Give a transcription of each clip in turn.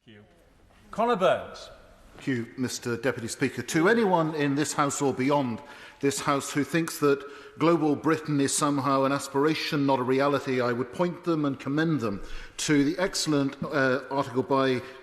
you. Conor Burns. Thank you, Mr Deputy Speaker. To anyone in this House or beyond this House who thinks that global Britain is somehow an aspiration, not a reality, I would point them and commend them to the excellent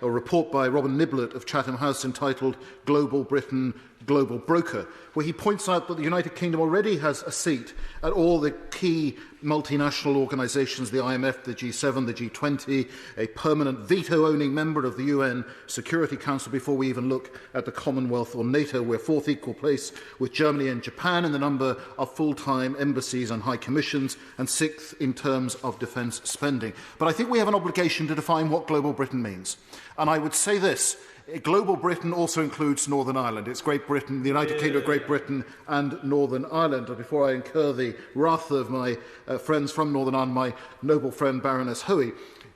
report by Robin Niblett of Chatham House entitled Global Britain, Global Broker, where he points out that the United Kingdom already has a seat at all the key multinational organisations, the IMF, the G7, the G20, a permanent veto-owning member of the UN Security Council before we even look at the Commonwealth or NATO. We're fourth equal place with Germany and Japan in the number of full-time embassies and high commissions, and sixth in terms of defence spending. But I think we have an obligation to define what global Britain means. And I would say this: global Britain also includes Northern Ireland. It's Great Britain, the United Kingdom of Great Britain and Northern Ireland. And before I incur the wrath of my friends from Northern Ireland, my noble friend Baroness Hoey,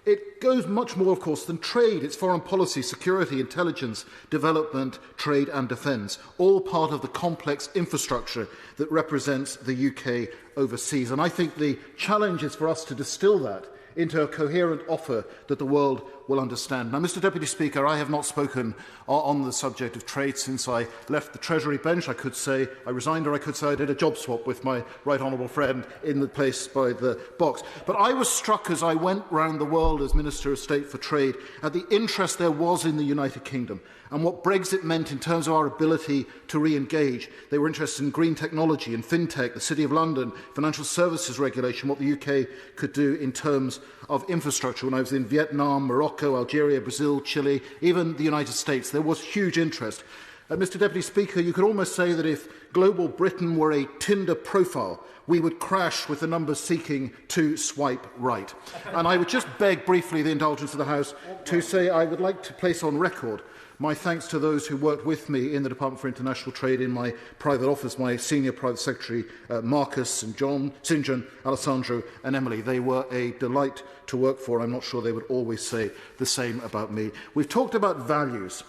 it goes much more, of course, than trade. It's foreign policy, security, intelligence, development, trade and defence, all part of the complex infrastructure that represents the UK overseas. And I think the challenge is for us to distill that into a coherent offer that the world will understand. Now, Mr Deputy Speaker, I have not spoken on the subject of trade since I left the Treasury bench. I could say I resigned, or I could say I did a job swap with my right honourable friend in the place by the box. But I was struck as I went round the world as Minister of State for Trade at the interest there was in the United Kingdom and what Brexit meant in terms of our ability to re-engage. They were interested in green technology and fintech, the City of London, financial services regulation, what the UK could do in terms of infrastructure. When I was in Vietnam, Morocco, Algeria, Brazil, Chile, even the United States, there was huge interest. Mr Deputy Speaker, you could almost say that if global Britain were a Tinder profile, we would crash with the numbers seeking to swipe right. And I would just beg briefly the indulgence of the House to say I would like to place on record my thanks to those who worked with me in the Department for International Trade in my private office, my senior private secretary, Marcus and John, St John, Alessandro and Emily. They were a delight to work for. I'm not sure they would always say the same about me. We've talked about values.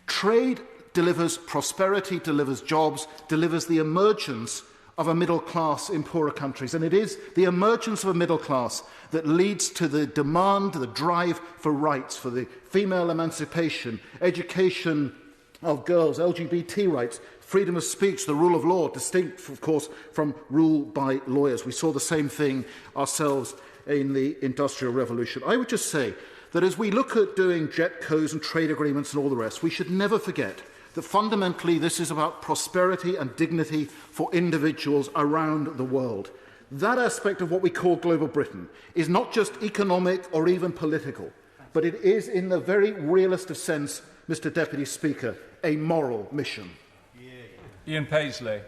Trade delivers prosperity, delivers jobs, delivers the emergence of a middle class in poorer countries. And it is the emergence of a middle class that leads to the demand, the drive for rights, for the female emancipation, education of girls, LGBT rights, freedom of speech, the rule of law, distinct, of course, from rule by lawyers. We saw the same thing ourselves in the Industrial Revolution. I would just say that as we look at doing JETCOs and trade agreements and all the rest, we should never forget that fundamentally this is about prosperity and dignity for individuals around the world. That aspect of what we call global Britain is not just economic or even political, but it is, in the very realist of sense, Mr Deputy Speaker, a moral mission. Ian Paisley.